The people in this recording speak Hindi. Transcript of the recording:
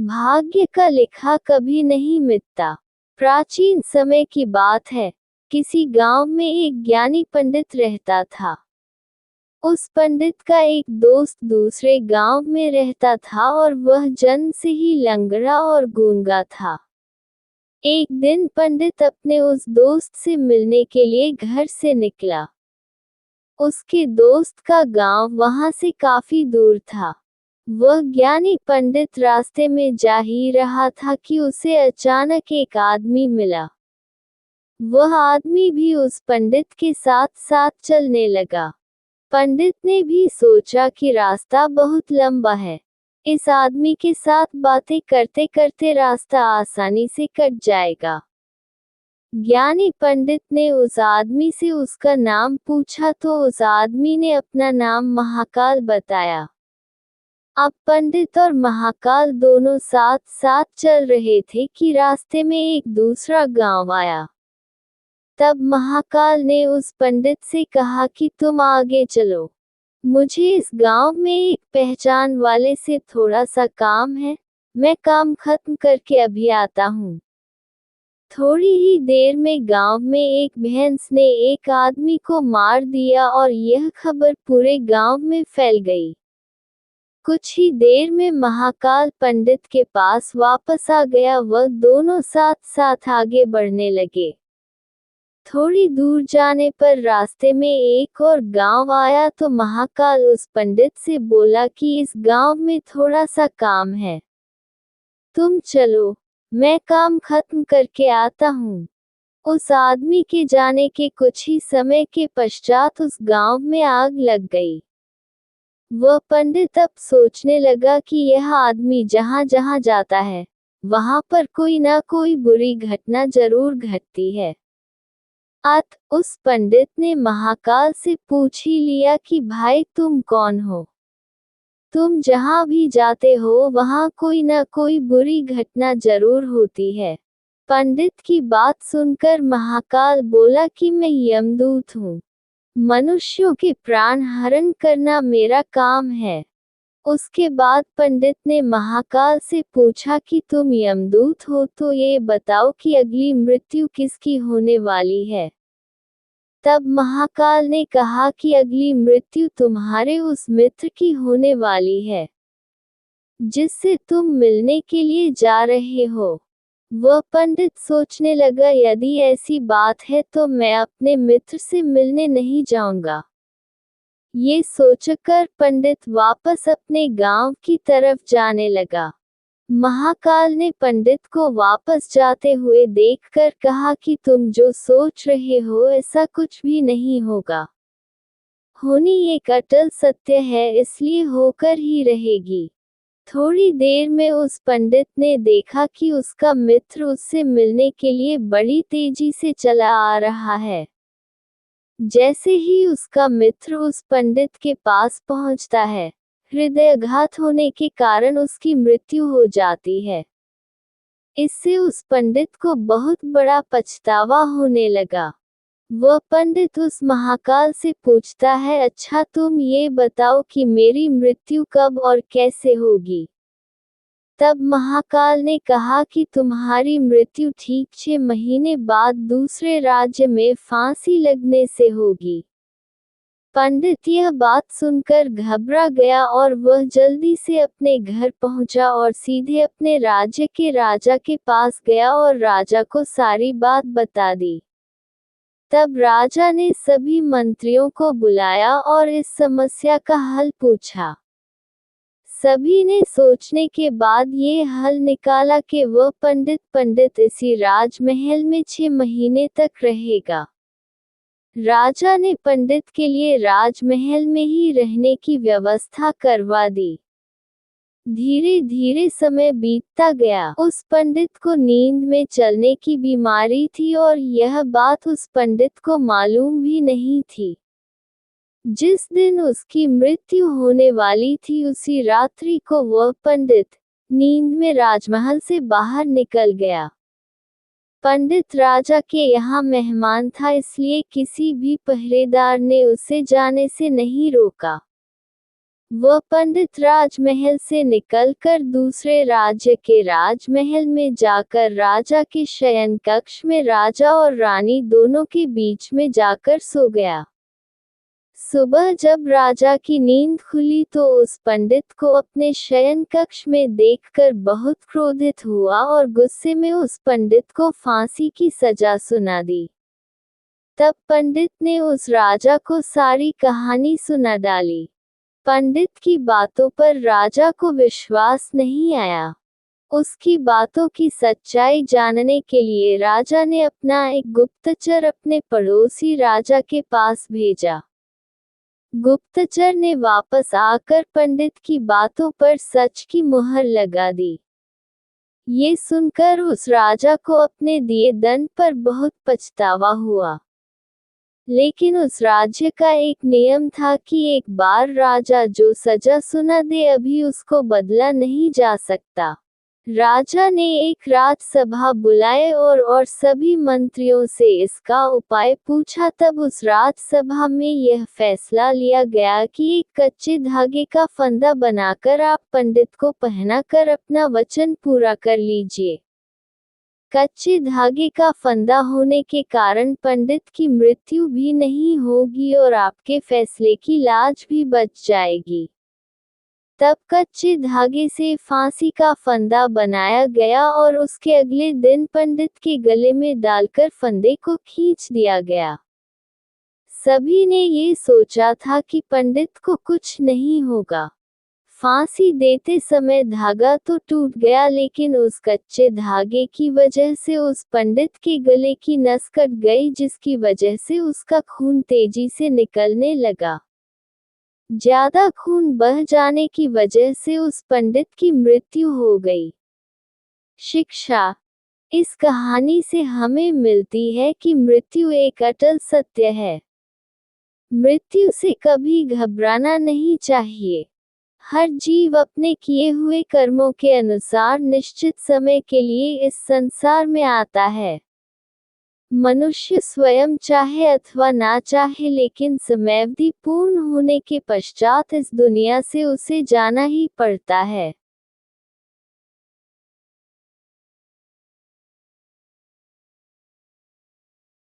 भाग्य का लिखा कभी नहीं मिटता। प्राचीन समय की बात है। किसी गांव में एक ज्ञानी पंडित रहता था। उस पंडित का एक दोस्त दूसरे गांव में रहता था और वह जन्म से ही लंगड़ा और गूंगा था। एक दिन पंडित अपने उस दोस्त से मिलने के लिए घर से निकला। उसके दोस्त का गांव वहां से काफी दूर था। वह ज्ञानी पंडित रास्ते में जा ही रहा था कि उसे अचानक एक आदमी मिला। वह आदमी भी उस पंडित के साथ साथ चलने लगा। पंडित ने भी सोचा कि रास्ता बहुत लंबा है। इस आदमी के साथ बातें करते करते रास्ता आसानी से कट जाएगा। ज्ञानी पंडित ने उस आदमी से उसका नाम पूछा तो उस आदमी ने अपना नाम महाकाल बताया। अब पंडित और महाकाल दोनों साथ साथ चल रहे थे कि रास्ते में एक दूसरा गांव आया। तब महाकाल ने उस पंडित से कहा कि तुम आगे चलो। मुझे इस गांव में एक पहचान वाले से थोड़ा सा काम है। मैं काम खत्म करके अभी आता हूँ। थोड़ी ही देर में गांव में एक भैंस ने एक आदमी को मार दिया और यह खबर पूरे गांव में फैल गई। कुछ ही देर में महाकाल पंडित के पास वापस आ गया। वह दोनों साथ साथ आगे बढ़ने लगे। थोड़ी दूर जाने पर रास्ते में एक और गांव आया तो महाकाल उस पंडित से बोला कि इस गांव में थोड़ा सा काम है। तुम चलो, मैं काम खत्म करके आता हूँ। उस आदमी के जाने के कुछ ही समय के पश्चात उस गांव में आग लग गई। वह पंडित अब सोचने लगा कि यह आदमी जहां जहां जाता है वहां पर कोई ना कोई बुरी घटना जरूर घटती है। उस पंडित ने महाकाल से पूछ ही लिया कि भाई तुम कौन हो? तुम जहां भी जाते हो वहां कोई ना कोई बुरी घटना जरूर होती है। पंडित की बात सुनकर महाकाल बोला कि मैं यमदूत हूँ। मनुष्यों के प्राण हरण करना मेरा काम है। उसके बाद पंडित ने महाकाल से पूछा कि तुम यमदूत हो तो ये बताओ कि अगली मृत्यु किसकी होने वाली है। तब महाकाल ने कहा कि अगली मृत्यु तुम्हारे उस मित्र की होने वाली है जिससे तुम मिलने के लिए जा रहे हो। वह पंडित सोचने लगा यदि ऐसी बात है तो मैं अपने मित्र से मिलने नहीं जाऊंगा। ये सोचकर पंडित वापस अपने गांव की तरफ जाने लगा। महाकाल ने पंडित को वापस जाते हुए देखकर कहा कि तुम जो सोच रहे हो ऐसा कुछ भी नहीं होगा। होनी एक अटल सत्य है इसलिए होकर ही रहेगी। थोड़ी देर में उस पंडित ने देखा कि उसका मित्र उससे मिलने के लिए बड़ी तेजी से चला आ रहा है। जैसे ही उसका मित्र उस पंडित के पास पहुंचता है, हृदयाघात होने के कारण उसकी मृत्यु हो जाती है। इससे उस पंडित को बहुत बड़ा पछतावा होने लगा। वह पंडित उस महाकाल से पूछता है, अच्छा तुम ये बताओ कि मेरी मृत्यु कब और कैसे होगी? तब महाकाल ने कहा कि तुम्हारी मृत्यु ठीक 6 महीने बाद दूसरे राज्य में फांसी लगने से होगी। पंडित यह बात सुनकर घबरा गया और वह जल्दी से अपने घर पहुंचा और सीधे अपने राज्य के राजा के पास गया और राजा को सारी बात बता दी। तब राजा ने सभी मंत्रियों को बुलाया और इस समस्या का हल पूछा। सभी ने सोचने के बाद ये हल निकाला कि वह पंडित इसी राजमहल में 6 महीने तक रहेगा। राजा ने पंडित के लिए राजमहल में ही रहने की व्यवस्था करवा दी। धीरे धीरे समय बीतता गया। उस पंडित को नींद में चलने की बीमारी थी और यह बात उस पंडित को मालूम भी नहीं थी। जिस दिन उसकी मृत्यु होने वाली थी उसी रात्रि को वह पंडित नींद में राजमहल से बाहर निकल गया। पंडित राजा के यहाँ मेहमान था इसलिए किसी भी पहरेदार ने उसे जाने से नहीं रोका। वह पंडित राजमहल से निकलकर दूसरे राज्य के राजमहल में जाकर राजा के शयन कक्ष में राजा और रानी दोनों के बीच में जाकर सो गया। सुबह जब राजा की नींद खुली तो उस पंडित को अपने शयन कक्ष में देखकर बहुत क्रोधित हुआ और गुस्से में उस पंडित को फांसी की सजा सुना दी। तब पंडित ने उस राजा को सारी कहानी सुना डाली। पंडित की बातों पर राजा को विश्वास नहीं आया। उसकी बातों की सच्चाई जानने के लिए राजा ने अपना एक गुप्तचर अपने पड़ोसी राजा के पास भेजा। गुप्तचर ने वापस आकर पंडित की बातों पर सच की मुहर लगा दी। ये सुनकर उस राजा को अपने दिए दंड पर बहुत पछतावा हुआ। लेकिन उस राज्य का एक नियम था कि एक बार राजा जो सजा सुना दे अभी उसको बदला नहीं जा सकता। राजा ने एक राजसभा बुलाए और सभी मंत्रियों से इसका उपाय पूछा। तब उस राजसभा में यह फैसला लिया गया कि एक कच्चे धागे का फंदा बनाकर आप पंडित को पहनाकर अपना वचन पूरा कर लीजिए। कच्चे धागे का फंदा होने के कारण पंडित की मृत्यु भी नहीं होगी और आपके फैसले की लाज भी बच जाएगी। तब कच्चे धागे से फांसी का फंदा बनाया गया और उसके अगले दिन पंडित के गले में डालकर फंदे को खींच दिया गया। सभी ने ये सोचा था कि पंडित को कुछ नहीं होगा। फांसी देते समय धागा तो टूट गया लेकिन उस कच्चे धागे की वजह से उस पंडित के गले की नस कट गई जिसकी वजह से उसका खून तेजी से निकलने लगा। ज्यादा खून बह जाने की वजह से उस पंडित की मृत्यु हो गई। शिक्षा इस कहानी से हमें मिलती है कि मृत्यु एक अटल सत्य है। मृत्यु से कभी घबराना नहीं चाहिए। हर जीव अपने किए हुए कर्मों के अनुसार निश्चित समय के लिए इस संसार में आता है। मनुष्य स्वयं चाहे अथवा ना चाहे लेकिन समयावधि पूर्ण होने के पश्चात इस दुनिया से उसे जाना ही पड़ता है।